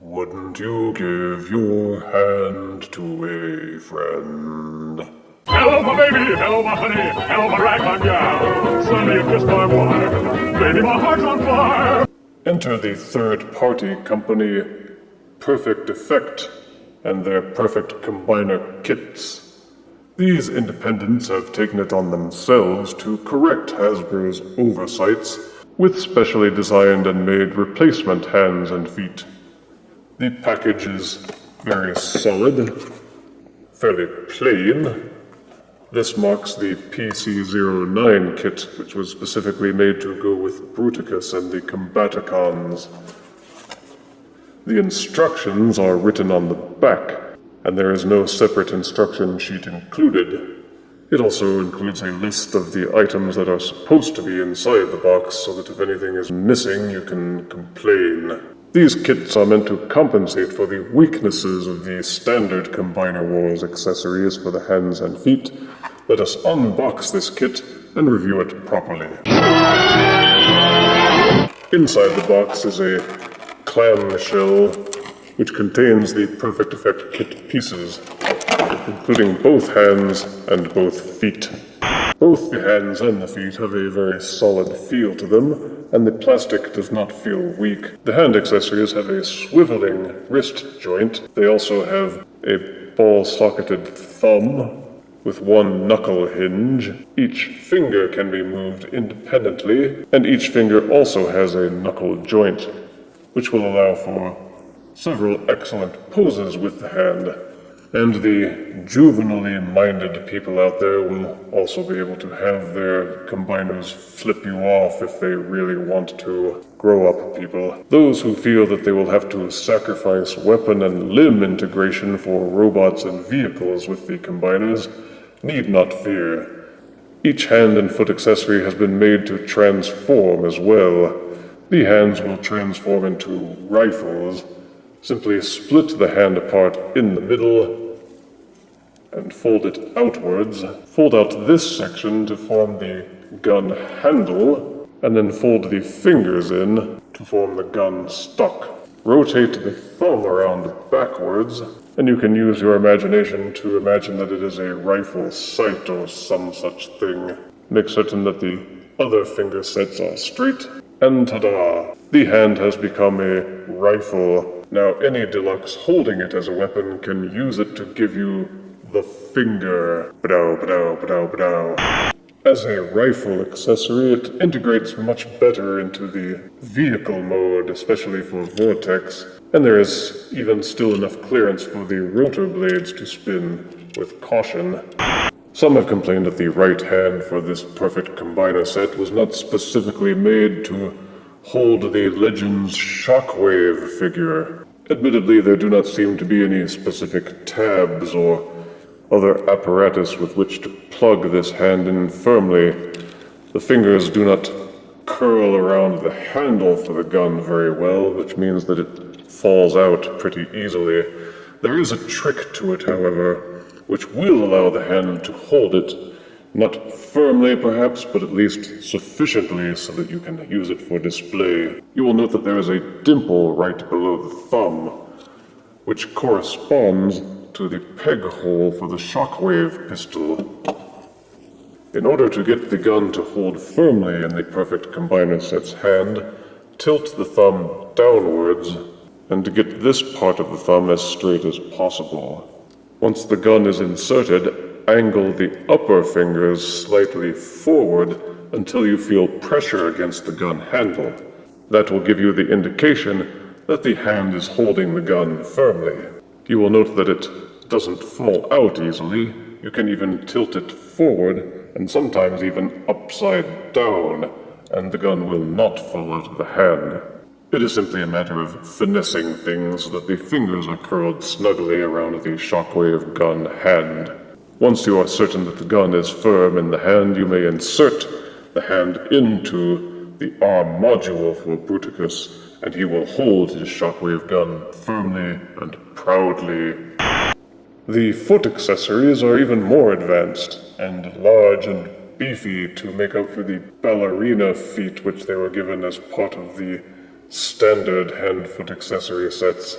Wouldn't you give your hand to a friend? Hello, my baby. Hello, my honey. Hello, my ragtime gal. Suddenly you kissed my wife. Baby, my heart's on fire. Enter the third-party company Perfect Effect and their Perfect Combiner kits. These independents have taken it on themselves to correct Hasbro's oversights with specially designed and made replacement hands and feet. The package is very solid, fairly plain. This marks the PC-09 kit, which was specifically made to go with Bruticus and the Combaticons. The instructions are written on the back, and there is no separate instruction sheet included. It also includes a list of the items that are supposed to be inside the box, so that if anything is missing, you can complain. These kits are meant to compensate for the weaknesses of the standard Combiner Wars accessories for the hands and feet. Let us unbox this kit and review it properly. Inside the box is a clamshell, which contains the Perfect Effect kit pieces, including both hands and both feet. Both the hands and the feet have a very solid feel to them, and the plastic does not feel weak. The hand accessories have a swiveling wrist joint. They also have a ball-socketed thumb with one knuckle hinge. Each finger can be moved independently, and each finger also has a knuckle joint, which will allow for several excellent poses with the hand. And the juvenilely minded people out there will also be able to have their combiners flip you off if they really want to. Grow up, people. Those who feel that they will have to sacrifice weapon and limb integration for robots and vehicles with the combiners need not fear. Each hand and foot accessory has been made to transform as well. The hands will transform into rifles. Simply split the hand apart in the middle and fold it outwards. Fold out this section to form the gun handle, and then fold the fingers in to form the gun stock. Rotate the thumb around backwards, and you can use your imagination to imagine that it is a rifle sight or some such thing. Make certain that the other finger sets are straight, and ta-da! The hand has become a rifle. Now any deluxe holding it as a weapon can use it to give you the finger. Ba-dow, ba-dow, ba-dow, ba-dow. As a rifle accessory, it integrates much better into the vehicle mode, especially for Vortex, and there is even still enough clearance for the rotor blades to spin with caution. Some have complained that the right hand for this perfect combiner set was not specifically made to hold the Legends Shockwave figure. Admittedly, there do not seem to be any specific tabs or other apparatus with which to plug this hand in firmly. The fingers do not curl around the handle for the gun very well, which means that it falls out pretty easily. There is a trick to it, however, which will allow the hand to hold it, not firmly perhaps, but at least sufficiently so that you can use it for display. You will note that there is a dimple right below the thumb, which corresponds to the peg hole for the Shockwave pistol. In order to get the gun to hold firmly in the Perfect Combiner set's hand, tilt the thumb downwards, and to get this part of the thumb as straight as possible. Once the gun is inserted, angle the upper fingers slightly forward until you feel pressure against the gun handle. That will give you the indication that the hand is holding the gun firmly. You will note that it doesn't fall out easily. You can even tilt it forward, and sometimes even upside down, and the gun will not fall out of the hand. It is simply a matter of finessing things so that the fingers are curled snugly around the Shockwave gun hand. Once you are certain that the gun is firm in the hand, you may insert the hand into the arm module for Bruticus, and he will hold his Shockwave gun firmly and proudly. The foot accessories are even more advanced, and large and beefy to make up for the ballerina feet which they were given as part of the standard hand-foot accessory sets.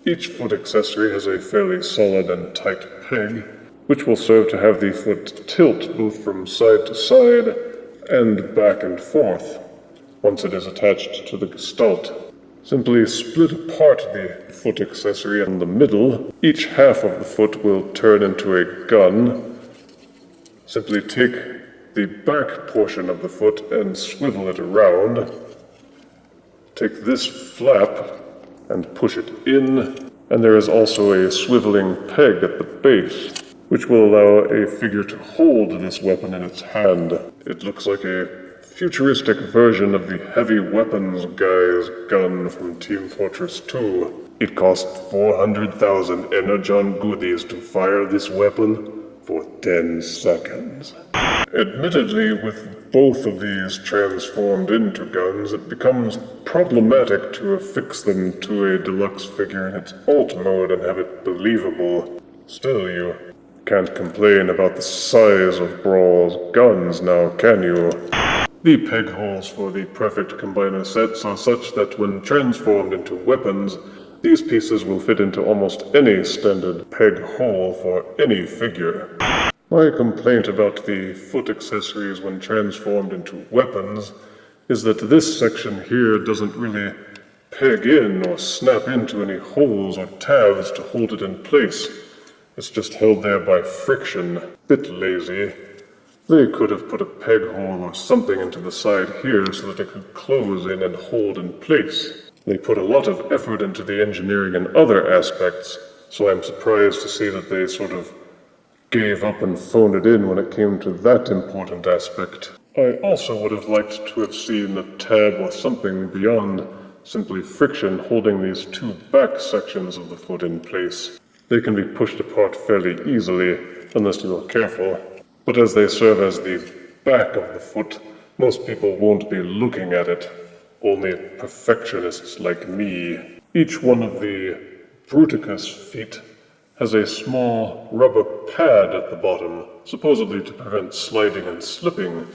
Each foot accessory has a fairly solid and tight peg, which will serve to have the foot tilt both from side to side and back and forth once it is attached to the gestalt. Simply split apart the foot accessory in the middle. Each half of the foot will turn into a gun. Simply take the back portion of the foot and swivel it around. Take this flap and push it in, and there is also a swiveling peg at the base, which will allow a figure to hold this weapon in its hand. It looks like a futuristic version of the heavy weapons guy's gun from Team Fortress 2. It cost 400,000 energon goodies to fire this weapon for 10 seconds. Admittedly, with both of these transformed into guns, it becomes problematic to affix them to a deluxe figure in its alt mode and have it believable. Still, you can't complain about the size of Brawl's guns now, can you? The peg holes for the perfect combiner sets are such that when transformed into weapons, these pieces will fit into almost any standard peg hole for any figure. My complaint about the foot accessories when transformed into weapons is that this section here doesn't really peg in or snap into any holes or tabs to hold it in place. It's just held there by friction. Bit lazy. They could have put a peg hole or something into the side here so that it could close in and hold in place. They put a lot of effort into the engineering and other aspects, so I'm surprised to see that they sort of gave up and phoned it in when it came to that important aspect. I also would have liked to have seen a tab or something beyond simply friction holding these two back sections of the foot in place. They can be pushed apart fairly easily, unless you are careful. But as they serve as the back of the foot, most people won't be looking at it. Only perfectionists like me. Each one of the Bruticus feet has a small rubber pad at the bottom, supposedly to prevent sliding and slipping.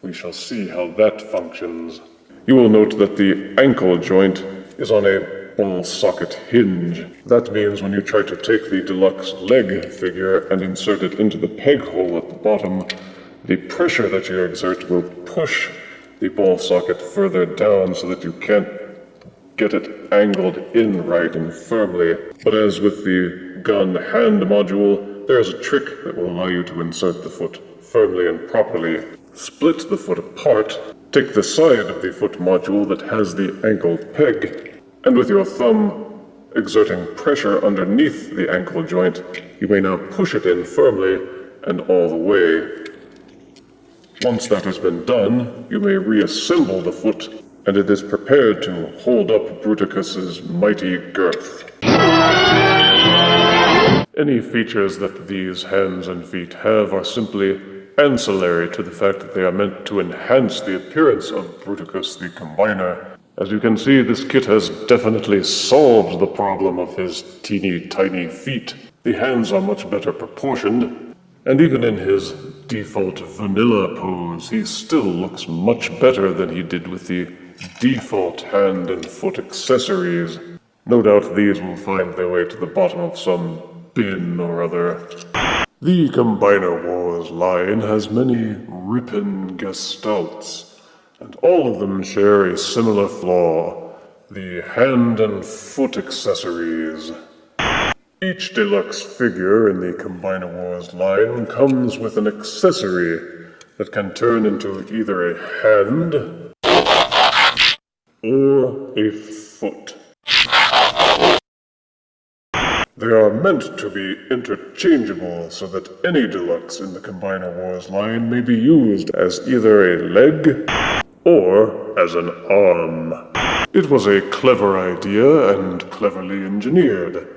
We shall see how that functions. You will note that the ankle joint is on a ball socket hinge. That means when you try to take the deluxe leg figure and insert it into the peg hole at the bottom, the pressure that you exert will push the ball socket further down so that you can't get it angled in right and firmly. But as with the gun hand module, there is a trick that will allow you to insert the foot firmly and properly. Split the foot apart, take the side of the foot module that has the ankle peg, and with your thumb exerting pressure underneath the ankle joint, you may now push it in firmly and all the way. Once that has been done, you may reassemble the foot, and it is prepared to hold up Bruticus's mighty girth. Any features that these hands and feet have are simply ancillary to the fact that they are meant to enhance the appearance of Bruticus the Combiner. As you can see, this kit has definitely solved the problem of his teeny tiny feet. The hands are much better proportioned, and even in his default vanilla pose, he still looks much better than he did with the default hand and foot accessories. No doubt these will find their way to the bottom of some bin or other. The Combiner Wars line has many rippin' gestalts, and all of them share a similar flaw: the hand and foot accessories. Each deluxe figure in the Combiner Wars line comes with an accessory that can turn into either a hand or a foot. They are meant to be interchangeable so that any deluxe in the Combiner Wars line may be used as either a leg or as an arm. It was a clever idea and cleverly engineered.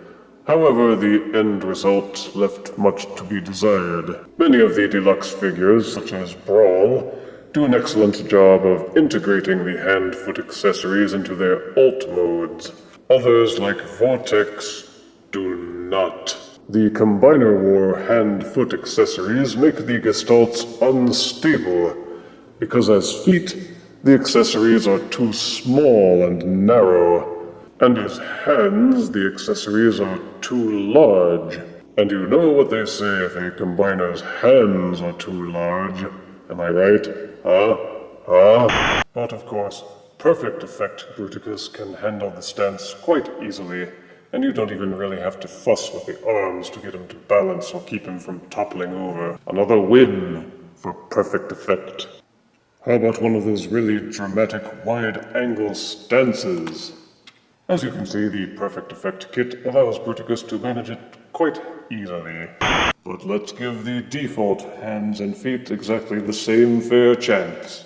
However, the end result left much to be desired. Many of the deluxe figures, such as Brawl, do an excellent job of integrating the hand-foot accessories into their alt modes. Others, like Vortex, do not. The Combiner War hand-foot accessories make the gestalts unstable, because as feet, the accessories are too small and narrow, and his hands, the accessories are too large. And you know what they say if a combiner's hands are too large. Am I right? Huh? But of course, Perfect Effect Bruticus can handle the stance quite easily, and you don't even really have to fuss with the arms to get him to balance or keep him from toppling over. Another win for Perfect Effect. How about one of those really dramatic wide-angle stances? As you can see, the Perfect Effect kit allows Bruticus to manage it quite easily. But let's give the default hands and feet exactly the same fair chance.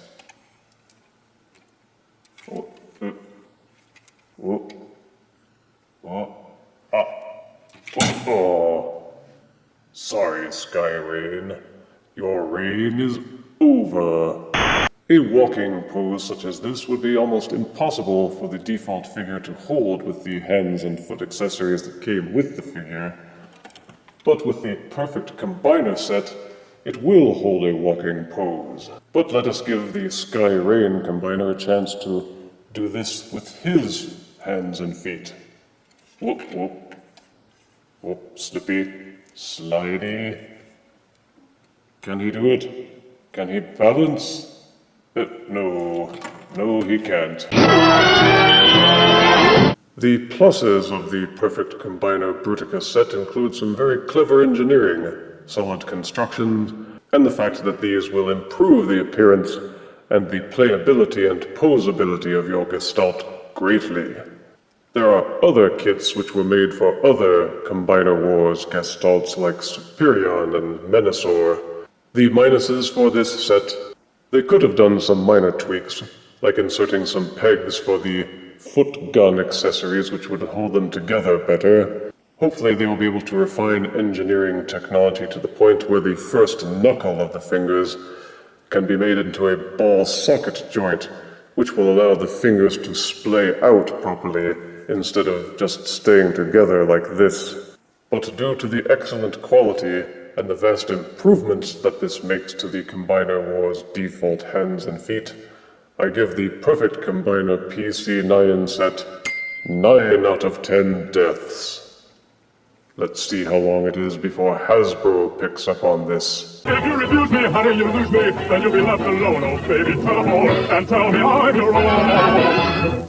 Sorry, Sky Rain. Your reign is over. A walking pose such as this would be almost impossible for the default figure to hold with the hands and foot accessories that came with the figure. But with the perfect combiner set, it will hold a walking pose. But let us give the Sky Rain combiner a chance to do this with his hands and feet. Whoop, whoop. Whoop, slippy, slidey. Can he do it? Can he balance? No, he can't. The pluses of the Perfect Combiner Bruticus set include some very clever engineering, solid constructions, and the fact that these will improve the appearance and the playability and posability of your Gestalt greatly. There are other kits which were made for other Combiner Wars Gestalts like Superion and Menasor. The minuses for this set: they could have done some minor tweaks, like inserting some pegs for the foot gun accessories which would hold them together better. Hopefully they will be able to refine engineering technology to the point where the first knuckle of the fingers can be made into a ball socket joint, which will allow the fingers to splay out properly instead of just staying together like this. But due to the excellent quality and the vast improvements that this makes to the Combiner Wars default hands and feet, I give the Perfect Combiner PC-09 set 9 out of 10 deaths. Let's see how long it is before Hasbro picks up on this. If you refuse me, honey, you lose me, then you'll be left alone, oh baby, tell them all, and tell me I'm your own.